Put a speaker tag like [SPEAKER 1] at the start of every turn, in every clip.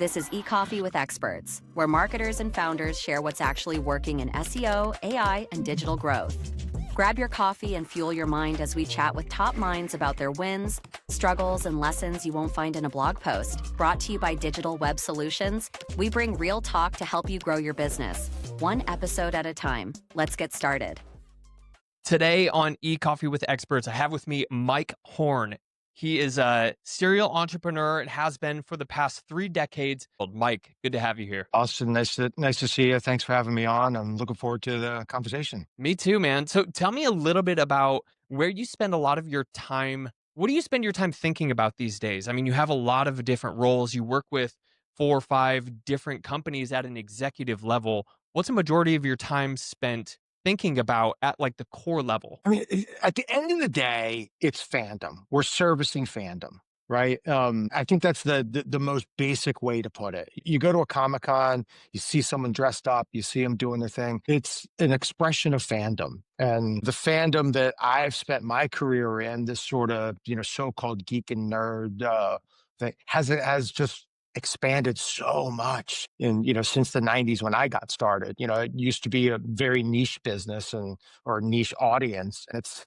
[SPEAKER 1] This is eCoffee with Experts, where marketers and founders share what's actually working in SEO, AI, and digital growth. Grab your coffee and fuel your mind as we chat with top minds about their wins, struggles, and lessons you won't find in a blog post. Brought to you by Digital Web Solutions, we bring real talk to help you grow your business, one episode at a time. Let's get started.
[SPEAKER 2] Today on eCoffee with Experts, I have with me Mike Horn. He is a serial entrepreneur and has been for the past 3 decades. Mike, good to have you here.
[SPEAKER 3] Austin, nice to see you. Thanks for having me on. I'm looking forward to the conversation.
[SPEAKER 2] Me too, man. So tell me a little bit about where you spend a lot of your time. What do you spend your time thinking about these days? I mean, you have a lot of different roles. You work with 4 or 5 different companies at an executive level. What's a majority of your time spent thinking about at like the core level?
[SPEAKER 3] I mean, at the end of the day, it's fandom. We're servicing fandom, right? I think that's the most basic way to put it. You go to a Comic-Con, you see someone dressed up, you see them doing their thing. It's an expression of fandom. And the fandom that I've spent my career in, this sort of, so-called geek and nerd thing, has just expanded so much since the 90s when I got started. It used to be a very niche business or a niche audience. And it's,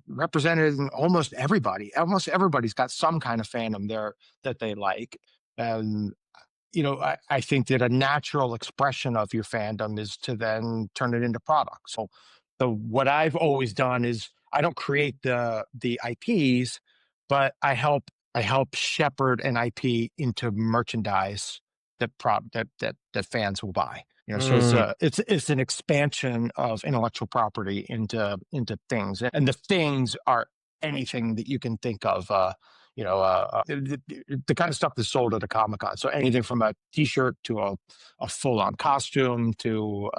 [SPEAKER 3] represented in almost everybody. Almost everybody's got some kind of fandom there that they like. And, I think that a natural expression of your fandom is to then turn it into products. So what I've always done is I don't create the IPs, but I help shepherd an IP into merchandise that fans will buy. So it's an expansion of intellectual property into things, and the things are anything that you can think of. The kind of stuff that's sold at a Comic-Con. So anything from a T-shirt to a full-on costume to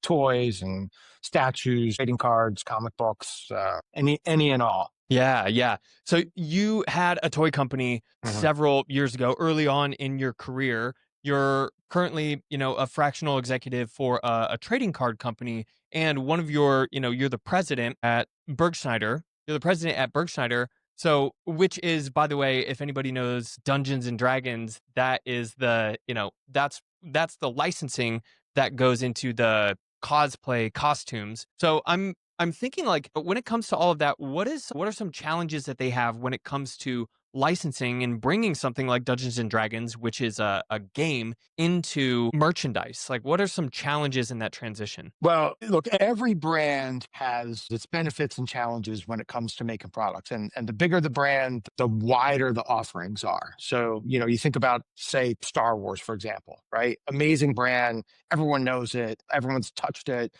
[SPEAKER 3] toys and statues, trading cards, comic books, any and all.
[SPEAKER 2] Yeah. So you had a toy company several years ago, early on in your career. You're currently, a fractional executive for a trading card company. And one of you're the president at Burgschneider. You're the president at Burgschneider. So, which is, by the way, if anybody knows Dungeons and Dragons, that is that's the licensing that goes into the cosplay costumes. So I'm thinking, like, when it comes to all of that, what are some challenges that they have when it comes to licensing and bringing something like Dungeons and Dragons, which is a game, into merchandise? Like, what are some challenges in that transition?
[SPEAKER 3] Well, look, every brand has its benefits and challenges when it comes to making products. And the bigger the brand, the wider the offerings are. So, you think about, say, Star Wars, for example, right? Amazing brand. Everyone knows it. Everyone's touched it.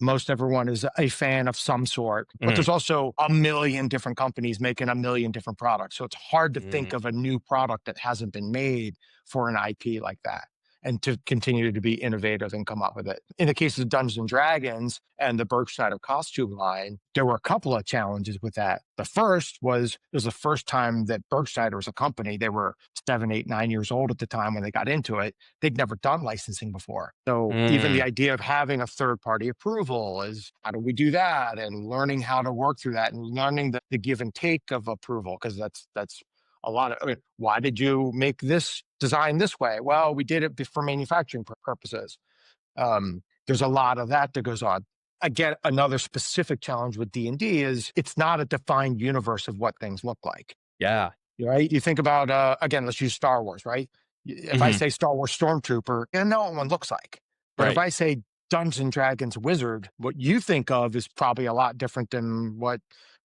[SPEAKER 3] Most everyone is a fan of some sort, but there's also a million different companies making a million different products. So it's hard to think of a new product that hasn't been made for an IP like that, and to continue to be innovative and come up with it. In the case of Dungeons and Dragons and the Burgschneider costume line, there were a couple of challenges with that. The first was, it was the first time that Burgschneider was a company. They were 7, 8, 9 years old at the time when they got into it. They'd never done licensing before. So even the idea of having a third-party approval is, how do we do that? And learning how to work through that and learning the give and take of approval, because that's a lot of, why did you make this design this way? Well, we did it for manufacturing purposes. There's a lot of that goes on. Again, another specific challenge with D&D is it's not a defined universe of what things look like.
[SPEAKER 2] Yeah.
[SPEAKER 3] Right? You think about, again, let's use Star Wars, right? If I say Star Wars Stormtrooper, you know what one looks like. But if I say Dungeons and Dragons Wizard, what you think of is probably a lot different than what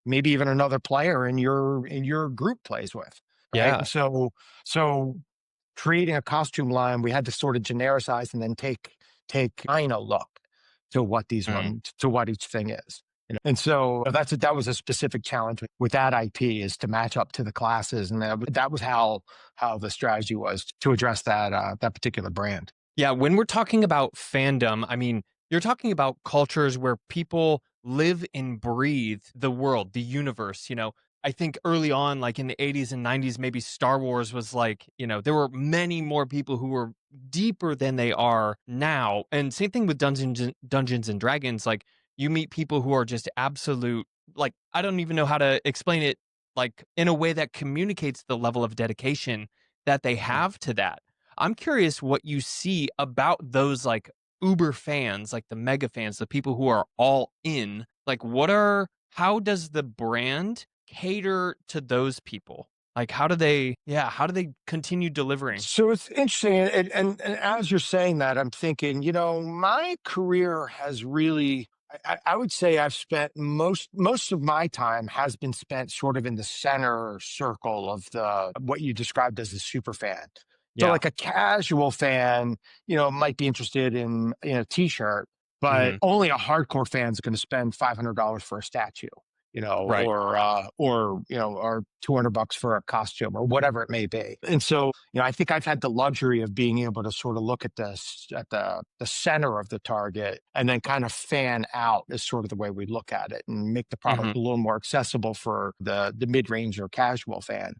[SPEAKER 3] maybe even another player in your group plays with. Right?
[SPEAKER 2] Yeah.
[SPEAKER 3] So creating a costume line, we had to sort of genericize and then take a look to what to what each thing is. And so that was a specific challenge with that IP, is to match up to the classes. And that was how the strategy was to address that particular brand.
[SPEAKER 2] Yeah. When we're talking about fandom, I mean, you're talking about cultures where people live and breathe the world, the universe. I think early on, like in the 80s and 90s, maybe Star Wars was like, there were many more people who were deeper than they are now. And same thing with Dungeons and Dragons. Like, you meet people who are just absolute, like, I don't even know how to explain it, like, in a way that communicates the level of dedication that they have to that. I'm curious what you see about those like uber fans, like the mega fans, the people who are all in. Like, how does the brand cater to those people? Like, how do they continue delivering?
[SPEAKER 3] So it's interesting, and as you're saying that, I'm thinking, my career has really. I would say I've spent most of my time has been spent sort of in the center circle of the what you described as a super fan. So
[SPEAKER 2] Yeah.
[SPEAKER 3] like a casual fan, might be interested in a t-shirt, but
[SPEAKER 2] Hmm.
[SPEAKER 3] only a hardcore fan is going to spend $500 for a statue,
[SPEAKER 2] Right.
[SPEAKER 3] or $200 for a costume or whatever it may be. And so, I think I've had the luxury of being able to sort of look at this at the center of the target and then kind of fan out is sort of the way we look at it and make the
[SPEAKER 2] Hmm.
[SPEAKER 3] product a little more accessible for the mid-range or casual fan.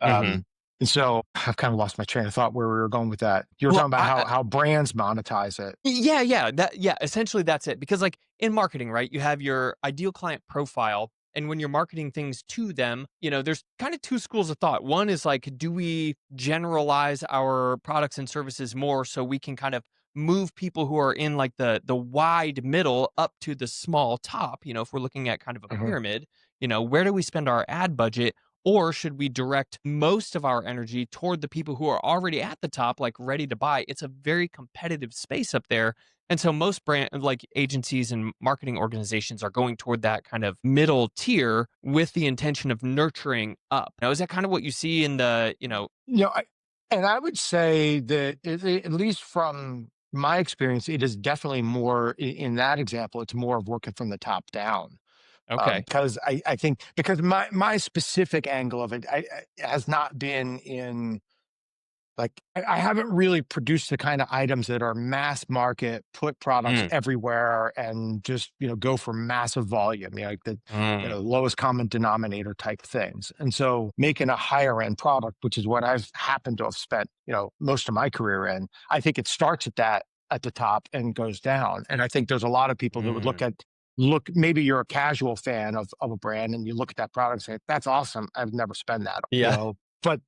[SPEAKER 2] Hmm.
[SPEAKER 3] Um, and so I've kind of lost my train of thought where we were going with that. You were
[SPEAKER 2] Well,
[SPEAKER 3] talking about how brands monetize it.
[SPEAKER 2] yeah, essentially that's it. Because like in marketing, right, you have your ideal client profile, and when you're marketing things to them, there's kind of two schools of thought. One is like, do we generalize our products and services more so we can kind of move people who are in like the wide middle up to the small top, if we're looking at kind of a
[SPEAKER 3] Mhm.
[SPEAKER 2] pyramid, where do we spend our ad budget? Or should we direct most of our energy toward the people who are already at the top, like ready to buy? It's a very competitive space up there. And so most brand like agencies and marketing organizations are going toward that kind of middle tier with the intention of nurturing up. Now, is that kind of what you see in
[SPEAKER 3] I would say that at least from my experience, it is definitely more in that example. It's more of working from the top down.
[SPEAKER 2] okay.
[SPEAKER 3] Because I think because my specific angle of it has not been in like I haven't really produced the kind of items that are mass market, put products
[SPEAKER 2] Mm,
[SPEAKER 3] everywhere, and just go for massive volume, like the
[SPEAKER 2] mm,
[SPEAKER 3] lowest common denominator type things. And so making a higher end product, which is what I've happened to have spent most of my career in, I think it starts at the top and goes down. And I think there's a lot of people that would
[SPEAKER 2] mm.
[SPEAKER 3] look maybe you're a casual fan of a brand and you look at that product and say that's awesome, I've never spent that,
[SPEAKER 2] Yeah.
[SPEAKER 3] but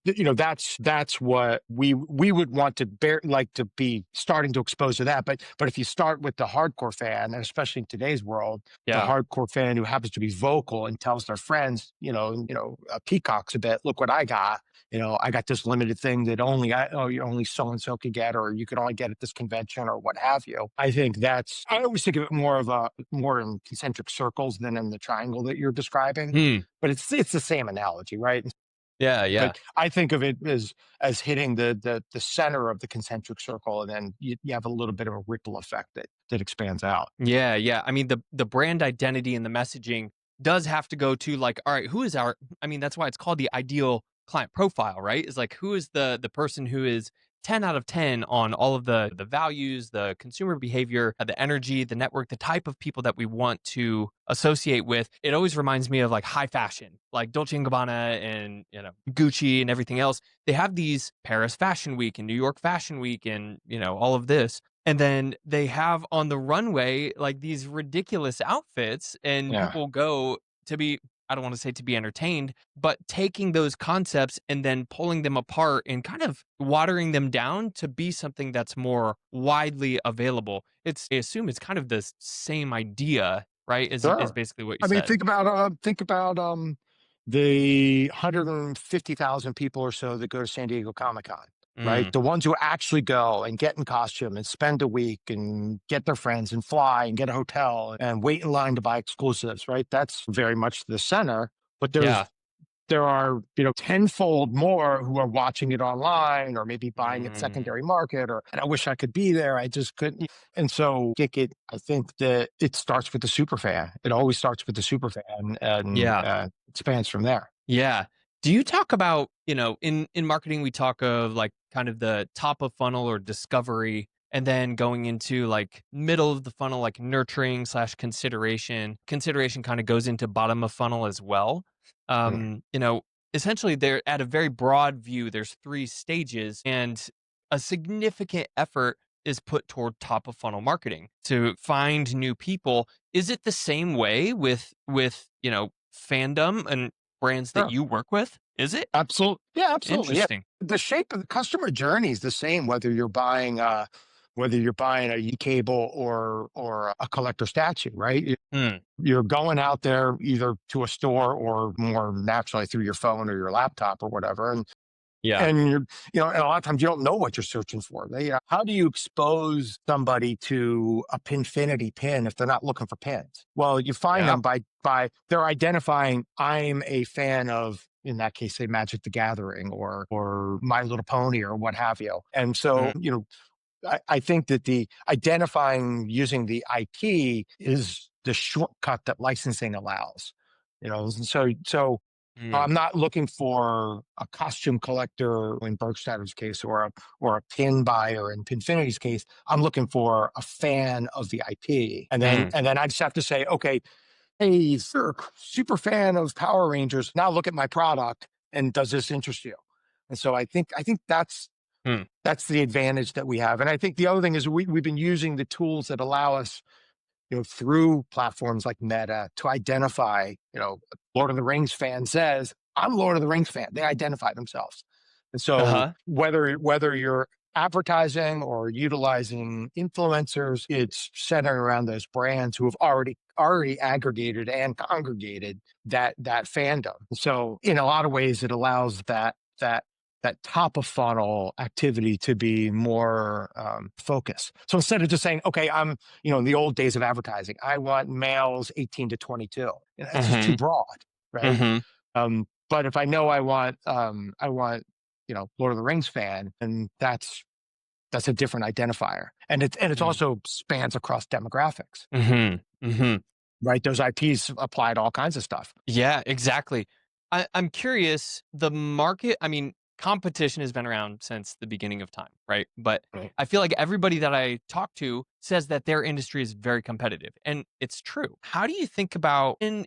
[SPEAKER 3] that's what we would want to bear, like to be starting to expose to that. But if you start with the hardcore fan, and especially in today's world, the
[SPEAKER 2] Yeah.
[SPEAKER 3] hardcore fan who happens to be vocal and tells their friends, peacocks a bit, look what I got. I got this limited thing that you only so and so could get, or you could only get at this convention, or what have you. I always think of it more in concentric circles than in the triangle that you're describing.
[SPEAKER 2] Hmm.
[SPEAKER 3] But it's the same analogy, right?
[SPEAKER 2] Yeah. Yeah.
[SPEAKER 3] But I think of it as hitting the center of the concentric circle, and then you have a little bit of a ripple effect that expands out.
[SPEAKER 2] Yeah, yeah. I mean, the brand identity and the messaging does have to go to like, all right, who is our I mean, that's why it's called the ideal client profile, right? Is like who is the person who is 10 out of 10 on all of the values, the consumer behavior, the energy, the network, the type of people that we want to associate with. It always reminds me of like high fashion, like Dolce and Gabbana and, Gucci and everything else. They have these Paris Fashion Week and New York Fashion Week and, all of this, and then they have on the runway like these ridiculous outfits, and
[SPEAKER 3] Yeah,
[SPEAKER 2] people go to be, I don't want to say to be entertained, but taking those concepts and then pulling them apart and kind of watering them down to be something that's more widely available. I assume it's kind of the same idea, right? Is
[SPEAKER 3] sure.
[SPEAKER 2] basically what you
[SPEAKER 3] I mean,
[SPEAKER 2] said.
[SPEAKER 3] think about the 150,000 people or so that go to San Diego Comic-Con, right?
[SPEAKER 2] Mm,
[SPEAKER 3] The ones who actually go and get in costume and spend a week and get their friends and fly and get a hotel and wait in line to buy exclusives, right? That's very much the center. But
[SPEAKER 2] yeah.
[SPEAKER 3] there are tenfold more who are watching it online or maybe buying it
[SPEAKER 2] Mm,
[SPEAKER 3] secondary market, or and I wish I could be there, I just couldn't. And so I think that it starts with the super fan. It always starts with the super fan, and
[SPEAKER 2] yeah.
[SPEAKER 3] expands from there.
[SPEAKER 2] Yeah. Do you talk about, in marketing we talk of like kind of the top of funnel or discovery, and then going into like middle of the funnel, like nurturing slash consideration. Consideration kind of goes into bottom of funnel as well.
[SPEAKER 3] Mm.
[SPEAKER 2] Um, you know, essentially they're at a very broad view, there's three stages, and a significant effort is put toward top of funnel marketing to find new people. Is it the same way with fandom and brands that
[SPEAKER 3] Sure.
[SPEAKER 2] you work with? Is it?
[SPEAKER 3] Absolutely. Yeah, absolutely. Yeah.
[SPEAKER 2] Interesting.
[SPEAKER 3] The shape of the customer journey is the same, whether you're buying a cable or a collector statue, right?
[SPEAKER 2] Mm,
[SPEAKER 3] You're going out there either to a store or more naturally through your phone or your laptop or whatever.
[SPEAKER 2] yeah.
[SPEAKER 3] And and a lot of times you don't know what you're searching for. How do you expose somebody to a Pinfinity pin if they're not looking for pins? Well, you find
[SPEAKER 2] Yeah.
[SPEAKER 3] them by they're identifying, I'm a fan of, in that case, say Magic the Gathering or My Little Pony or what have you. And so,
[SPEAKER 2] Mm,
[SPEAKER 3] I think that the identifying using the IP is the shortcut that licensing allows. So
[SPEAKER 2] mm,
[SPEAKER 3] I'm not looking for a costume collector in Burgschneider's case, or a pin buyer in Pinfinity's case. I'm looking for a fan of the IP, and then
[SPEAKER 2] mm,
[SPEAKER 3] and then I just have to say, okay, hey, sir, super fan of Power Rangers. Now look at my product, and does this interest you? And so I think
[SPEAKER 2] mm.
[SPEAKER 3] that's the advantage that we have. And I think the other thing is we've been using the tools that allow us, through platforms like Meta to identify, Lord of the Rings fan says, I'm Lord of the Rings fan. They identify themselves. And so
[SPEAKER 2] Uh-huh.
[SPEAKER 3] whether you're advertising or utilizing influencers, it's centered around those brands who have already aggregated and congregated that fandom. So in a lot of ways, it allows that top of funnel activity to be more focused. So instead of just saying, okay, in the old days of advertising, I want males 18 to 22. That's just too
[SPEAKER 2] Mhm.
[SPEAKER 3] broad, right?
[SPEAKER 2] Mhm.
[SPEAKER 3] But if I know I want, Lord of the Rings fan, and that's a different identifier. And it's
[SPEAKER 2] Mm.
[SPEAKER 3] also spans across demographics,
[SPEAKER 2] Mhm. Mhm.
[SPEAKER 3] right? Those IPs apply to all kinds of stuff.
[SPEAKER 2] Yeah, exactly. I'm curious, the market, I mean, competition has been around since the beginning of time, right? But
[SPEAKER 3] Right.
[SPEAKER 2] I feel like everybody that I talk to says that their industry is very competitive, and it's true. How do you think about in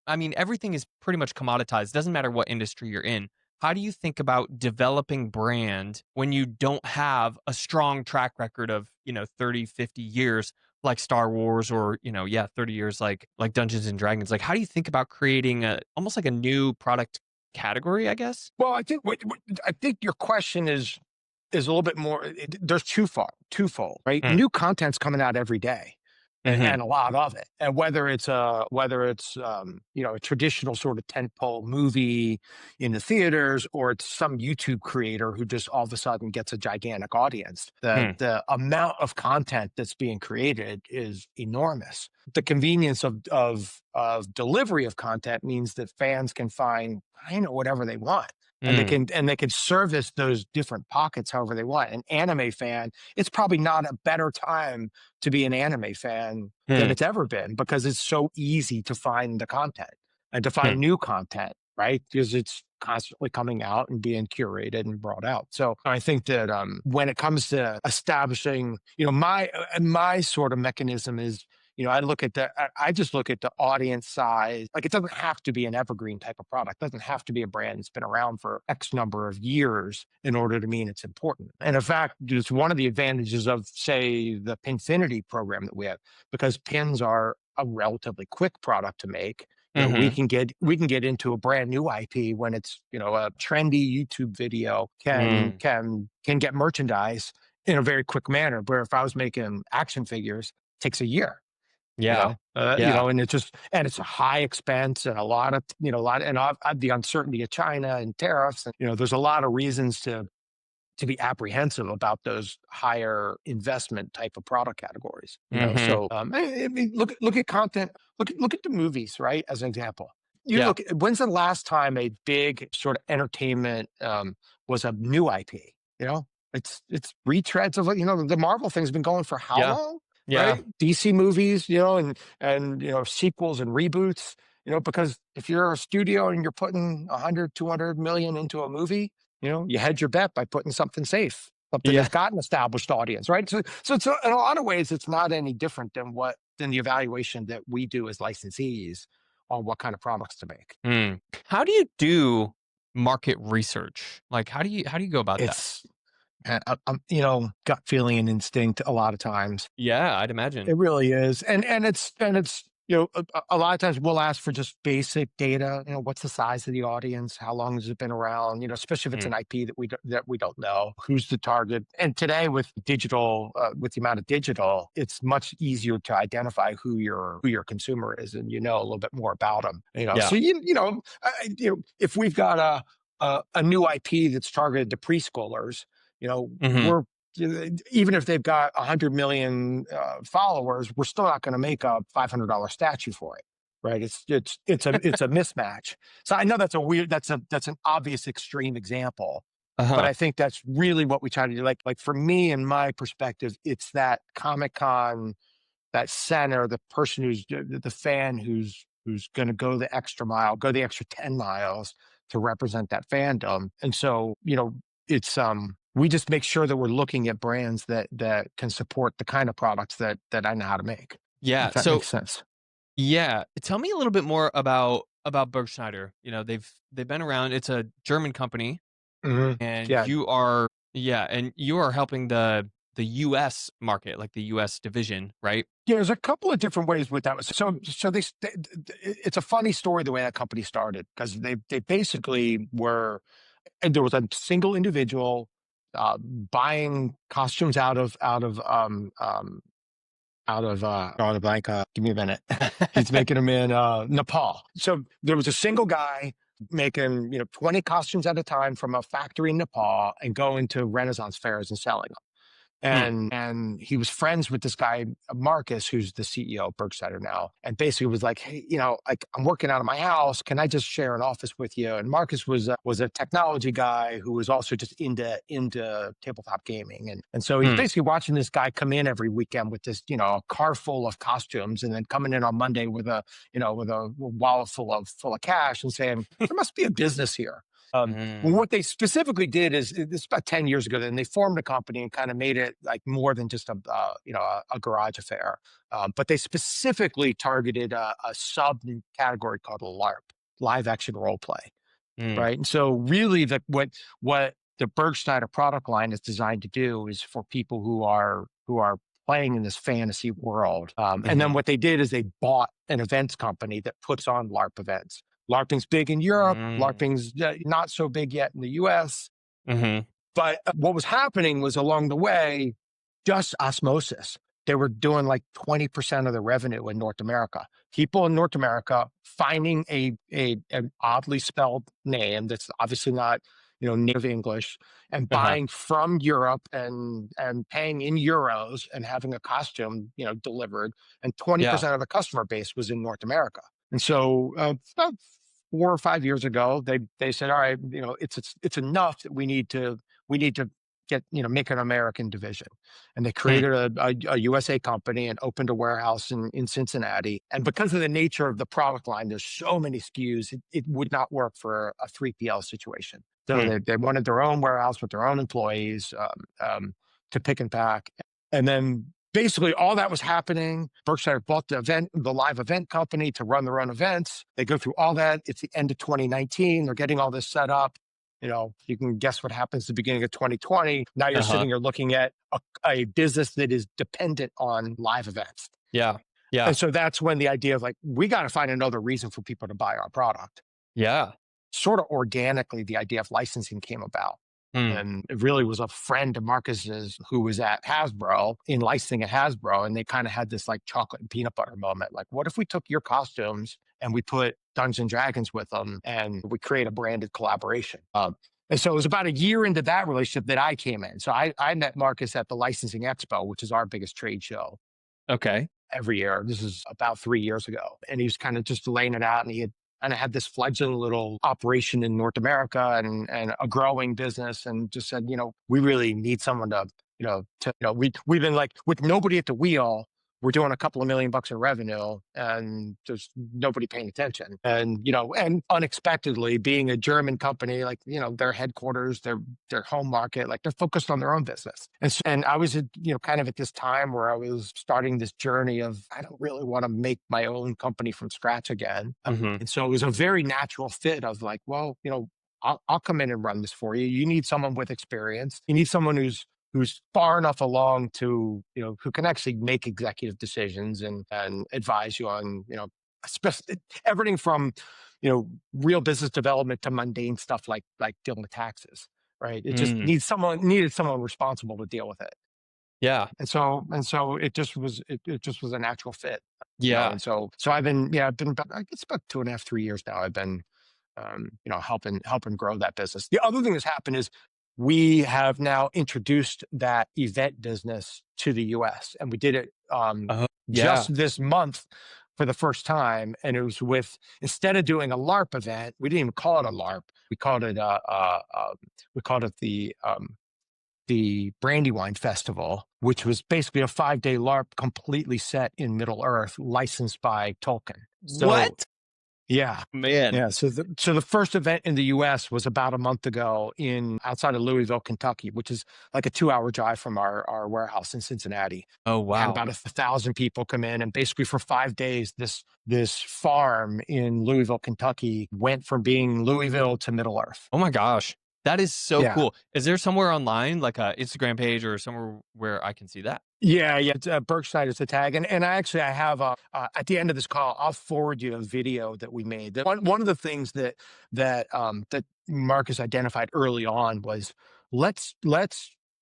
[SPEAKER 2] I mean, everything is pretty much commoditized. Doesn't matter what industry you're in. How do you think about developing brand when you don't have a strong track record of, 30, 50 years like Star Wars or, yeah, 30 years like Dungeons and Dragons. Like how do you think about creating a almost like a new product category, I guess?
[SPEAKER 3] Well, I think your question is a little bit more. There's twofold, right?
[SPEAKER 2] Mm,
[SPEAKER 3] New content's coming out every day,
[SPEAKER 2] mhm,
[SPEAKER 3] and a lot of it. And whether it's a traditional sort of tentpole movie in the theaters, or it's some YouTube creator who just all of a sudden gets a gigantic audience. The
[SPEAKER 2] mm,
[SPEAKER 3] the amount of content that's being created is enormous. The convenience of delivery of content means that fans can find whatever they want, and they
[SPEAKER 2] mm,
[SPEAKER 3] can service those different pockets however they want. An anime fan, it's probably not a better time to be an anime fan than
[SPEAKER 2] mm,
[SPEAKER 3] it's ever been, because it's so easy to find the content and to
[SPEAKER 2] mm,
[SPEAKER 3] find new content, right? Because it's constantly coming out and being curated and brought out. So I think that when it comes to establishing, my sort of mechanism is, I just look at the audience size. Like, it doesn't have to be an evergreen type of product. It doesn't have to be a brand that's been around for X number of years in order to mean it's important. And in fact, it's one of the advantages of, say, the Pinfinity program that we have, because pins are a relatively quick product to make. We
[SPEAKER 2] mhm,
[SPEAKER 3] can get into a brand new IP when it's, a trendy YouTube video can
[SPEAKER 2] mm.
[SPEAKER 3] can get merchandise in a very quick manner. Where if I was making action figures, it takes a year.
[SPEAKER 2] Yeah. Yeah.
[SPEAKER 3] And it's a high expense, and a lot of, the uncertainty of China and tariffs. And, there's a lot of reasons to be apprehensive about those higher investment type of product categories.
[SPEAKER 2] Mhm.
[SPEAKER 3] So I mean, look at content. Look at the movies, right? As an example,
[SPEAKER 2] Yeah.
[SPEAKER 3] when's the last time a big sort of entertainment was a new IP? It's retreads of, the Marvel thing's been going for how
[SPEAKER 2] Yeah.
[SPEAKER 3] long?
[SPEAKER 2] Yeah.
[SPEAKER 3] Right? DC movies, and sequels and reboots. Because if you're a studio and you're putting 100, 200 million into a movie, you hedge your bet by putting something safe, something
[SPEAKER 2] Yeah.
[SPEAKER 3] that's got an established audience, right? So it's in a lot of ways, it's not any different than the evaluation that we do as licensees on what kind of products to make.
[SPEAKER 2] Mm. How do you do market research? Like how do you go about that?
[SPEAKER 3] It's, gut feeling and instinct a lot of times.
[SPEAKER 2] Yeah, I'd imagine.
[SPEAKER 3] It really is, and it's A lot of times we'll ask for just basic data. What's the size of the audience? How long has it been around? Especially if it's
[SPEAKER 2] Mm.
[SPEAKER 3] an IP that we don't know, who's the target. And today with digital, with the amount of digital, it's much easier to identify who your consumer is, and a little bit more about them.
[SPEAKER 2] Yeah.
[SPEAKER 3] So if we've got a new IP that's targeted to preschoolers,
[SPEAKER 2] Hmm.
[SPEAKER 3] we're even if they've got 100 million followers, we're still not going to make a $500 statue for it, right? It's a mismatch. So I know that's an obvious extreme example, but
[SPEAKER 2] Uh-huh.
[SPEAKER 3] I think that's really what we try to do. Like for me, in my perspective, it's that Comic Con, that center, the person who's the fan who's going to go the extra mile, go the extra 10 miles to represent that fandom. And so, it's we just make sure that we're looking at brands that can support the kind of products that I know how to make,
[SPEAKER 2] Yeah.
[SPEAKER 3] if that
[SPEAKER 2] So
[SPEAKER 3] makes sense.
[SPEAKER 2] yeah, tell me a little bit more about Burgschneider. They've been around. It's a German company,
[SPEAKER 3] Hmm.
[SPEAKER 2] and
[SPEAKER 3] Yeah.
[SPEAKER 2] you are helping the US market, like the US division, right?
[SPEAKER 3] Yeah, there's a couple of different ways with that. It's a funny story the way that company started, because they basically were, and there was a single individual buying costumes drawing a blank. Give me a minute. He's making them in Nepal. So there was a single guy making 20 costumes at a time from a factory in Nepal and going to Renaissance fairs and selling them.
[SPEAKER 2] Hmm.
[SPEAKER 3] And he was friends with this guy, Marcus, who's the CEO of Burgschneider now, and basically was like, hey, like, I'm working out of my house. Can I just share an office with you? And Marcus was a technology guy who was also just into tabletop gaming. And so he's
[SPEAKER 2] Hmm.
[SPEAKER 3] basically watching this guy come in every weekend with this, a car full of costumes, and then coming in on Monday with a wallet full of cash and saying, there must be a business here. Well,
[SPEAKER 2] Mm.
[SPEAKER 3] what they specifically did is, this is about 10 years ago, then they formed a company and kind of made it like more than just a garage affair. But they specifically targeted a sub category called LARP, live action role play,
[SPEAKER 2] Mm.
[SPEAKER 3] right? And so really what the Burgschneider product line is designed to do is for people who are playing in this fantasy world. And then
[SPEAKER 2] Mhm.
[SPEAKER 3] what they did is they bought an events company that puts on LARP events. LARPing's big in Europe.
[SPEAKER 2] Mm.
[SPEAKER 3] LARPing's not so big yet in the US.
[SPEAKER 2] Mhm.
[SPEAKER 3] But what was happening was, along the way, just osmosis. They were doing like 20% of the revenue in North America. People in North America finding an oddly spelled name that's obviously not, native English, and
[SPEAKER 2] Uh-huh.
[SPEAKER 3] buying from Europe and paying in euros and having a costume, delivered. And
[SPEAKER 2] Yeah.
[SPEAKER 3] 20% of the customer base was in North America. And so about 4 or 5 years ago, they said, all right, it's enough that we need to make an American division. And they
[SPEAKER 2] Mm.
[SPEAKER 3] created a USA company and opened a warehouse in Cincinnati. And because of the nature of the product line, there's so many SKUs, it would not work for a 3PL situation. So
[SPEAKER 2] Mm.
[SPEAKER 3] they wanted their own warehouse with their own employees, to pick and pack. And then basically all that was happening. Berkshire bought the live event company to run their own events. They go through all that. It's the end of 2019. They're getting all this set up. You can guess what happens at the beginning of 2020. Now you're
[SPEAKER 2] Uh-huh.
[SPEAKER 3] sitting here looking at a business that is dependent on live events.
[SPEAKER 2] Yeah. Yeah.
[SPEAKER 3] And so that's when the idea of, like, we got to find another reason for people to buy our product.
[SPEAKER 2] Yeah.
[SPEAKER 3] Sort of organically, the idea of licensing came about.
[SPEAKER 2] Mm.
[SPEAKER 3] And it really was a friend of Marcus's who was at Hasbro, in licensing at Hasbro. And they kind of had this like chocolate and peanut butter moment. Like, what if we took your costumes and we put Dungeons and Dragons with them and we create a branded collaboration? And so it was about a year into that relationship that I came in. So I met Marcus at the Licensing Expo, which is our biggest trade show
[SPEAKER 2] Okay.
[SPEAKER 3] every year. This is about 3 years ago. And he was kind of just laying it out. And he had kind of had this fledgling little operation in North America and a growing business, and just said, we really need someone we've been like, with nobody at the wheel, we're doing a couple of $1 million in revenue and there's nobody paying attention. And unexpectedly, being a German company, like, their headquarters, their home market, like, they're focused on their own business. And I was, kind of at this time where I was starting this journey of, I don't really want to make my own company from scratch again.
[SPEAKER 2] Mhm.
[SPEAKER 3] And so it was a very natural fit of like, well, I'll come in and run this for you. You need someone with experience. You need someone who's who's far enough along to, who can actually make executive decisions and advise you on, everything from, real business development to mundane stuff like dealing with taxes, right? It just needed someone responsible to deal with it.
[SPEAKER 2] Yeah.
[SPEAKER 3] And so it just was a natural fit,
[SPEAKER 2] Yeah.
[SPEAKER 3] and so I've been about, I guess about 2.5, 3 years now. I've been, helping grow that business. The other thing that's happened is we have now introduced that event business to the US, and we did it
[SPEAKER 2] Yeah.
[SPEAKER 3] just this month for the first time. And it was instead of doing a LARP event, we didn't even call it a LARP. We called it the Brandywine Festival, which was basically a 5-day LARP completely set in Middle Earth, licensed by Tolkien. So,
[SPEAKER 2] What?
[SPEAKER 3] yeah.
[SPEAKER 2] Man.
[SPEAKER 3] Yeah. So the first event in the US was about a month ago outside of Louisville, Kentucky, which is like a 2-hour drive from our warehouse in Cincinnati.
[SPEAKER 2] Oh,
[SPEAKER 3] We had
[SPEAKER 2] wow.
[SPEAKER 3] about 1,000 people come in, and basically for 5 days, this farm in Louisville, Kentucky went from being Louisville to Middle Earth.
[SPEAKER 2] Oh my gosh. That is so
[SPEAKER 3] Yeah.
[SPEAKER 2] cool. Is there somewhere online, like a Instagram page or somewhere where I can see that?
[SPEAKER 3] Yeah, it's Burgschneider's the tag, and I have at the end of this call, I'll forward you a video that we made. One of the things that Marcus identified early on was let's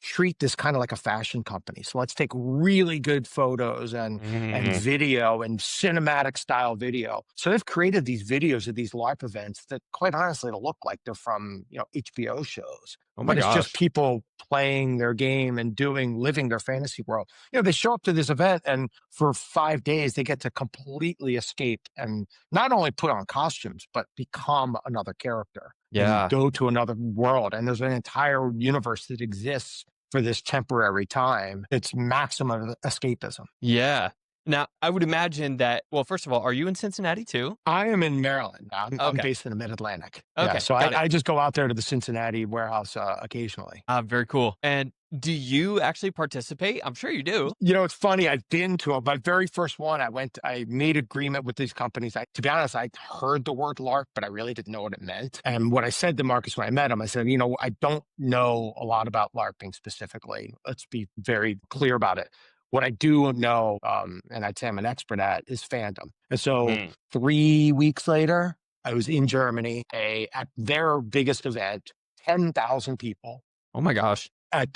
[SPEAKER 3] treat this kind of like a fashion company. So let's take really good photos and video and cinematic style video. So they've created these videos of these LARP events that, quite honestly, it'll look like they're from HBO shows.
[SPEAKER 2] Oh my
[SPEAKER 3] But it's just
[SPEAKER 2] gosh.
[SPEAKER 3] people playing their game and living their fantasy world. They show up to this event, and for 5 days they get to completely escape and not only put on costumes, but become another character and
[SPEAKER 2] Yeah.
[SPEAKER 3] go to another world. And there's an entire universe that exists for this temporary time. It's maximum escapism.
[SPEAKER 2] Yeah. Now, I would imagine that, well, first of all, are you in Cincinnati too?
[SPEAKER 3] I am in Maryland. I'm
[SPEAKER 2] Okay.
[SPEAKER 3] based in the Mid-Atlantic.
[SPEAKER 2] Okay,
[SPEAKER 3] Yeah, so
[SPEAKER 2] got it.
[SPEAKER 3] I just go out there to the Cincinnati warehouse occasionally.
[SPEAKER 2] Very cool. And do you actually participate? I'm sure you do.
[SPEAKER 3] It's funny. I've been to my very first one. I made agreement with these companies. To be honest, I heard the word LARP, but I really didn't know what it meant. And what I said to Marcus when I met him, I said, I don't know a lot about LARPing specifically. Let's be very clear about it. What I do know, and I'd say I'm an expert at, is fandom. And so 3 weeks later, I was in Germany at their biggest event, 10,000 people.
[SPEAKER 2] Oh my gosh.
[SPEAKER 3] At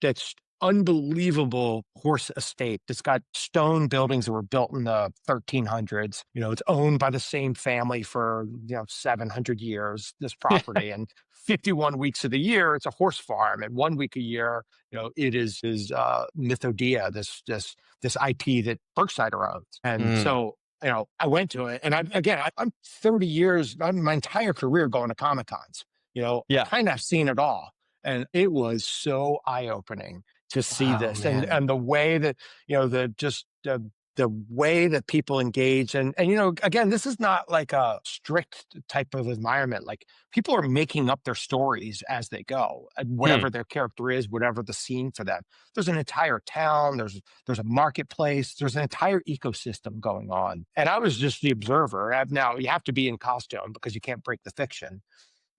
[SPEAKER 3] that's unbelievable horse estate that's got stone buildings that were built in the 1300s. It's owned by the same family for 700 years, this property. And 51 weeks of the year, it's a horse farm. And 1 week a year, it is Mythodea, this IP that Burgschneider owns. And so, I went to it, and I'm 30 years, my entire career going to Comic-Cons.
[SPEAKER 2] Yeah.
[SPEAKER 3] Kind of seen it all. And it was so eye-opening to see this, and the way that the way that people engage, and again, this is not like a strict type of environment. Like, people are making up their stories as they go, and whatever their character is, whatever the scene for them. There's an entire town. There's a marketplace. There's an entire ecosystem going on, and I was just the observer. Now you have to be in costume because you can't break the fiction.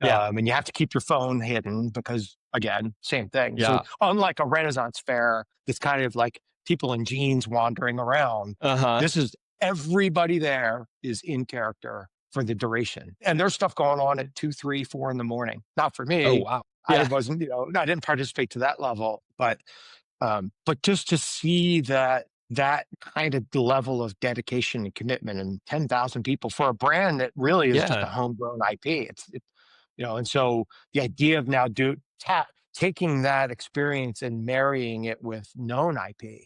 [SPEAKER 2] Yeah.
[SPEAKER 3] And you have to keep your phone hidden because, again, same thing.
[SPEAKER 2] Yeah.
[SPEAKER 3] So unlike a Renaissance fair, it's kind of like people in jeans wandering around. This is everybody there is in character for the duration. And there's stuff going on at 2, 3, 4 in the morning. Not for me.
[SPEAKER 2] Oh, wow.
[SPEAKER 3] I
[SPEAKER 2] Yeah.
[SPEAKER 3] wasn't, I didn't participate to that level, but just to see that kind of level of dedication and commitment, and 10,000 people for a brand that really is just a homegrown IP. And so the idea of now taking that experience and marrying it with known IP,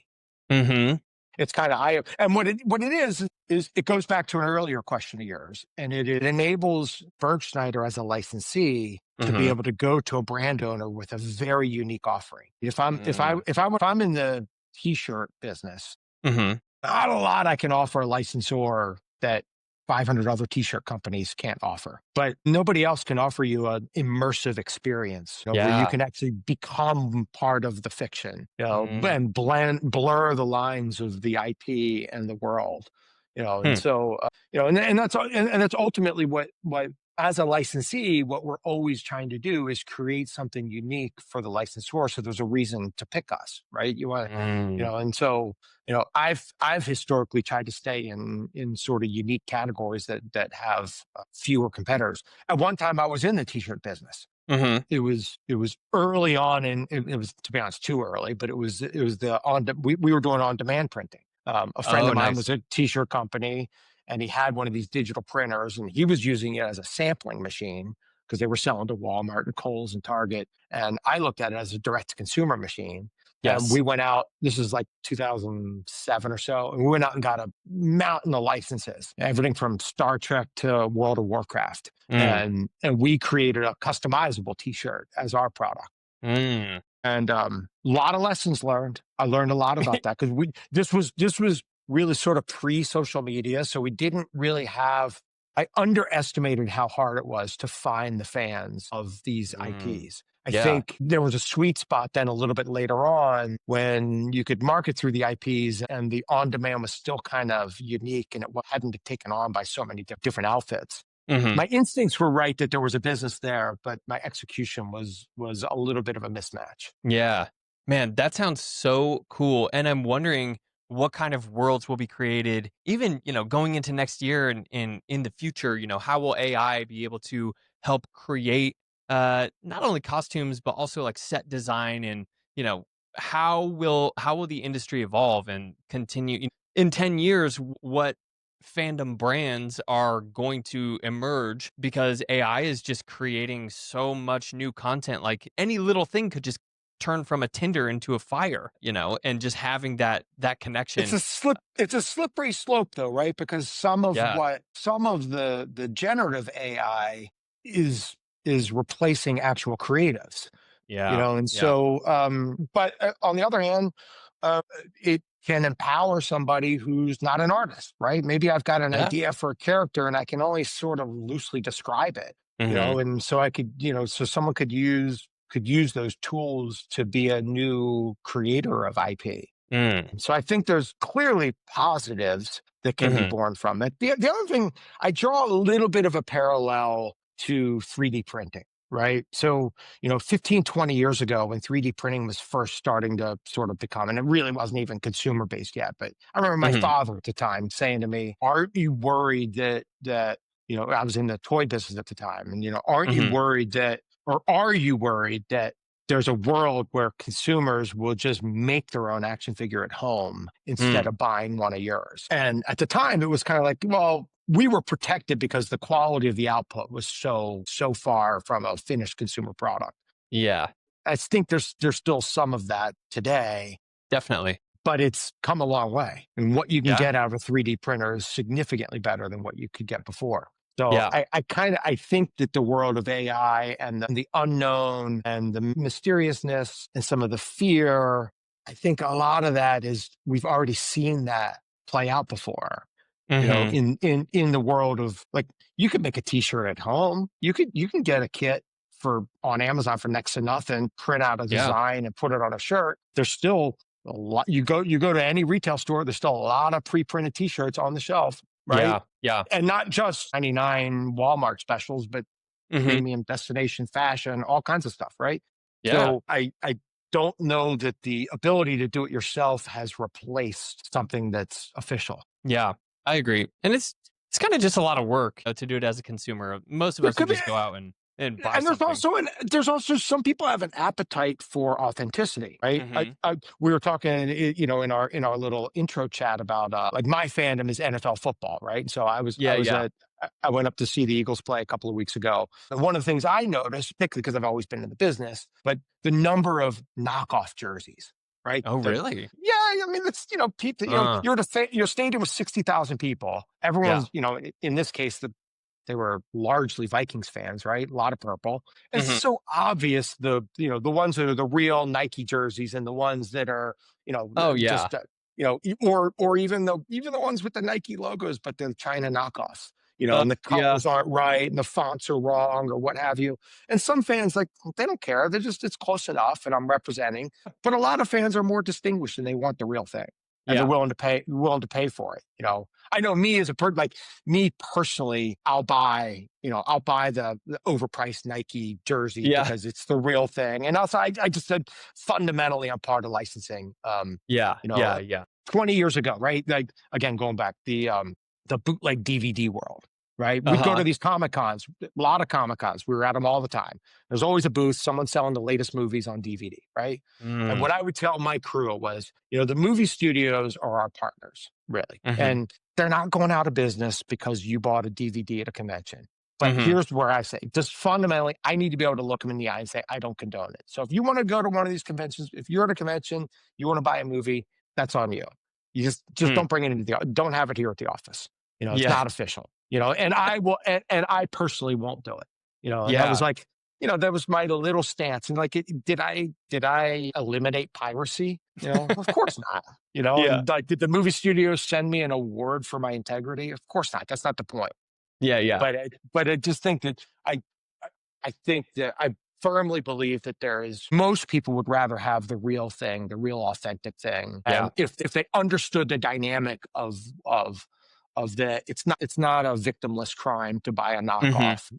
[SPEAKER 3] it's kind of and what it is it goes back to an earlier question of yours, and it enables Burgschneider as a licensee to be able to go to a brand owner with a very unique offering. If I'm in the t-shirt business, not a lot I can offer a licensor that 500 other t-shirt companies can't offer, but nobody else can offer you an immersive experience where you can actually become part of the fiction, and blur the lines of the IP and the world, and so, and that's ultimately what as a licensee, what we're always trying to do is create something unique for the licensor, so there's a reason to pick us, right? You want,
[SPEAKER 2] Mm.
[SPEAKER 3] and so I've historically tried to stay in sort of unique categories that have fewer competitors. At one time, I was in the t-shirt business.
[SPEAKER 2] Hmm.
[SPEAKER 3] It was early on, and it was, to be honest, too early, but it was the we were doing on demand printing. A friend
[SPEAKER 2] Oh,
[SPEAKER 3] of mine
[SPEAKER 2] nice.
[SPEAKER 3] was a t-shirt company, and he had one of these digital printers, and he was using it as a sampling machine because they were selling to Walmart and Kohl's and Target. And I looked at it as a direct to consumer machine. And
[SPEAKER 2] Yes.
[SPEAKER 3] we went out, this is like 2007 or so, and we went out and got a mountain of licenses, everything from Star Trek to World of Warcraft.
[SPEAKER 2] Mm.
[SPEAKER 3] And we created a customizable t-shirt as our product.
[SPEAKER 2] Mm.
[SPEAKER 3] And a lot of lessons learned. I learned a lot about that because this was really sort of pre-social media, so we didn't really have. I underestimated how hard it was to find the fans of these
[SPEAKER 2] Mm.
[SPEAKER 3] IPs. I
[SPEAKER 2] Yeah.
[SPEAKER 3] think there was a sweet spot then a little bit later on when you could market through the IPs and the on-demand was still kind of unique and it hadn't been taken on by so many different outfits.
[SPEAKER 2] Hmm.
[SPEAKER 3] My instincts were right that there was a business there, but my execution was a little bit of a mismatch.
[SPEAKER 2] Yeah. Man, that sounds so cool. And I'm wondering what kind of worlds will be created, even, going into next year and in the future, how will AI be able to help create not only costumes, but also like set design and, how will the industry evolve and continue in 10 years, what fandom brands are going to emerge because AI is just creating so much new content. Like any little thing could just turn from a tinder into a fire, and just having that connection.
[SPEAKER 3] It's a slippery slope though, right? Because
[SPEAKER 2] Yeah.
[SPEAKER 3] some of the generative AI is is replacing actual creatives.
[SPEAKER 2] Yeah.
[SPEAKER 3] And
[SPEAKER 2] Yeah.
[SPEAKER 3] so but on the other hand, uh, it can empower somebody who's not an artist, right? Maybe I've got an
[SPEAKER 2] Yeah.
[SPEAKER 3] idea for a character and I can only sort of loosely describe it,
[SPEAKER 2] Hmm.
[SPEAKER 3] and so I could, so someone could use those tools to be a new creator of IP.
[SPEAKER 2] Mm.
[SPEAKER 3] So I think there's clearly positives that can be
[SPEAKER 2] Hmm.
[SPEAKER 3] born from it. The other thing, I draw a little bit of a parallel to 3D printing, right? So, 15, 20 years ago when 3D printing was first starting to sort of become, and it really wasn't even consumer based yet, but I remember my
[SPEAKER 2] Hmm.
[SPEAKER 3] father at the time saying to me, aren't you worried that, I was in the toy business at the time, and, aren't you
[SPEAKER 2] Hmm.
[SPEAKER 3] worried that, or are you worried that there's a world where consumers will just make their own action figure at home instead
[SPEAKER 2] Mm.
[SPEAKER 3] of buying one of yours? And at the time, it was kind of like, well, we were protected because the quality of the output was so far from a finished consumer product.
[SPEAKER 2] Yeah.
[SPEAKER 3] I think there's still some of that today,
[SPEAKER 2] Definitely.
[SPEAKER 3] but it's come a long way. And what you can
[SPEAKER 2] Yeah.
[SPEAKER 3] get out of a 3D printer is significantly better than what you could get before. So
[SPEAKER 2] Yeah.
[SPEAKER 3] I think that the world of AI and the unknown and the mysteriousness and some of the fear, I think a lot of that is we've already seen that play out before.
[SPEAKER 2] Hmm.
[SPEAKER 3] In the world of, like, you could make a t-shirt at home. You can get a kit for on Amazon for next to nothing, print out a
[SPEAKER 2] Yeah.
[SPEAKER 3] design and put it on a shirt. There's still a lot. You go to any retail store, there's still a lot of pre-printed t-shirts on the shelf, right?
[SPEAKER 2] Yeah. Yeah.
[SPEAKER 3] And not just 99 Walmart specials, but
[SPEAKER 2] Hmm.
[SPEAKER 3] premium destination fashion, all kinds of stuff, right?
[SPEAKER 2] Yeah.
[SPEAKER 3] So I don't know that the ability to do it yourself has replaced something that's official.
[SPEAKER 2] Yeah. I agree. And it's kind of just a lot of work to do it as a consumer. Most of
[SPEAKER 3] There
[SPEAKER 2] us would
[SPEAKER 3] could be,
[SPEAKER 2] just go out and buy
[SPEAKER 3] and
[SPEAKER 2] something.
[SPEAKER 3] there's also some people have an appetite for authenticity, right?
[SPEAKER 2] Hmm.
[SPEAKER 3] We were talking, in our little intro chat about like my fandom is NFL football, right? So
[SPEAKER 2] Yeah. Yeah.
[SPEAKER 3] I went up to see the Eagles play a couple of weeks ago. And one of the things I noticed, particularly because I've always been in the business, but the number of knockoff jerseys, right?
[SPEAKER 2] Oh, really?
[SPEAKER 3] Yeah, I mean, it's, people,
[SPEAKER 2] Uh,
[SPEAKER 3] your stadium was 60,000 people.
[SPEAKER 2] yeah.
[SPEAKER 3] Everyone's, in this case, they were largely Vikings fans, right? A lot of purple. It's
[SPEAKER 2] Hmm.
[SPEAKER 3] so obvious, the ones that are the real Nike jerseys and the ones that are,
[SPEAKER 2] Oh, yeah.
[SPEAKER 3] just or even the ones with the Nike logos, but they're China knockoffs. And the
[SPEAKER 2] Yeah.
[SPEAKER 3] colors aren't right and the fonts are wrong or what have you. And some fans, like, they don't care. It's close enough and I'm representing. But a lot of fans are more distinguished and they want the real thing. and they're
[SPEAKER 2] Yeah.
[SPEAKER 3] willing to pay for it. I know me as a like me personally, I'll buy the overpriced Nike jersey
[SPEAKER 2] Yeah.
[SPEAKER 3] because it's the real thing. And also, I just said fundamentally, I'm part of licensing.
[SPEAKER 2] Yeah.
[SPEAKER 3] You know,
[SPEAKER 2] Yeah.
[SPEAKER 3] uh,
[SPEAKER 2] Yeah.
[SPEAKER 3] 20 years ago, right? Like again, going back the bootleg DVD world, right? We'd go to
[SPEAKER 2] Uh-huh.
[SPEAKER 3] these Comic Cons, a lot of Comic Cons. We were at them all the time. There's always a booth, someone selling the latest movies on DVD, right? And
[SPEAKER 2] Mm.
[SPEAKER 3] what I would tell my crew was, the movie studios are our partners, really.
[SPEAKER 2] Mm-hmm.
[SPEAKER 3] And they're not going out of business because you bought a DVD at a convention. But
[SPEAKER 2] Mm-hmm.
[SPEAKER 3] here's where I say, just fundamentally, I need to be able to look them in the eye and say, I don't condone it. So if you want to go to one of these conventions, if you're at a convention, you want to buy a movie, that's on you. You just
[SPEAKER 2] Mm.
[SPEAKER 3] don't bring it into don't have it here at the office. It's
[SPEAKER 2] Yeah.
[SPEAKER 3] not official, and I will, and I personally won't do it, and that was
[SPEAKER 2] Yeah.
[SPEAKER 3] like, that was my little stance. And like, did I eliminate piracy? Of course not,
[SPEAKER 2] Yeah.
[SPEAKER 3] and like, did the movie studios send me an award for my integrity? Of course not. That's not the point.
[SPEAKER 2] Yeah. Yeah.
[SPEAKER 3] But I just think that I think that I firmly believe that most people would rather have the real thing, the real authentic thing.
[SPEAKER 2] Yeah.
[SPEAKER 3] And if they understood the dynamic of it's not a victimless crime to buy a knockoff.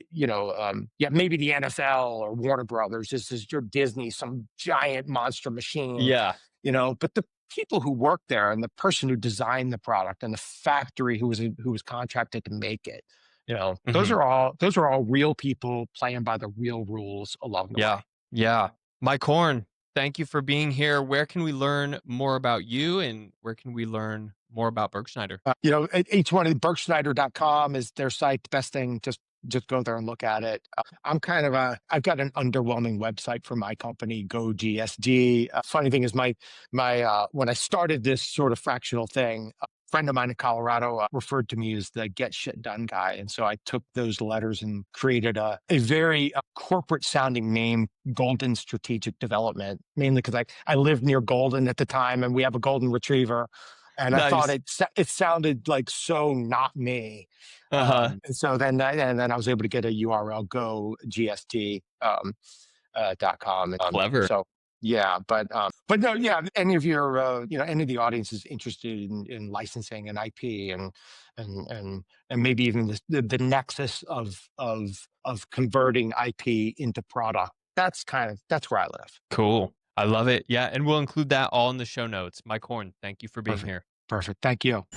[SPEAKER 3] Maybe the NFL or Warner Brothers, this is your Disney, some giant monster machine,
[SPEAKER 2] Yeah.
[SPEAKER 3] but the people who work there and the person who designed the product and the factory who was contracted to make it, those
[SPEAKER 2] Mm-hmm.
[SPEAKER 3] are all real people playing by the real rules along the
[SPEAKER 2] Yeah.
[SPEAKER 3] way.
[SPEAKER 2] Yeah. Mike Horn, thank you for being here. Where can we learn more about you and where can we learn more about Burgschneider?
[SPEAKER 3] Each one of Burgschneider.com is their site. The best thing, just go there and look at it. I've got an underwhelming website for my company, Go GSG. Funny thing is my when I started this sort of fractional thing, a friend of mine in Colorado referred to me as the get shit done guy. And so I took those letters and created a very corporate sounding name, Golden Strategic Development, mainly because I lived near Golden at the time and we have a golden retriever. And I thought
[SPEAKER 2] Nice.
[SPEAKER 3] it sounded like so not me.
[SPEAKER 2] Uh-huh.
[SPEAKER 3] And so then I was able to get a URL, go GST .com.
[SPEAKER 2] Clever.
[SPEAKER 3] So yeah, but no, yeah. Any of your any of the audience is interested in licensing and IP and maybe even the nexus of converting IP into product. That's where I live.
[SPEAKER 2] Cool. I love it. Yeah. And we'll include that all in the show notes. Mike Horn, thank you for being
[SPEAKER 3] Perfect.
[SPEAKER 2] here.
[SPEAKER 3] Perfect. Thank you.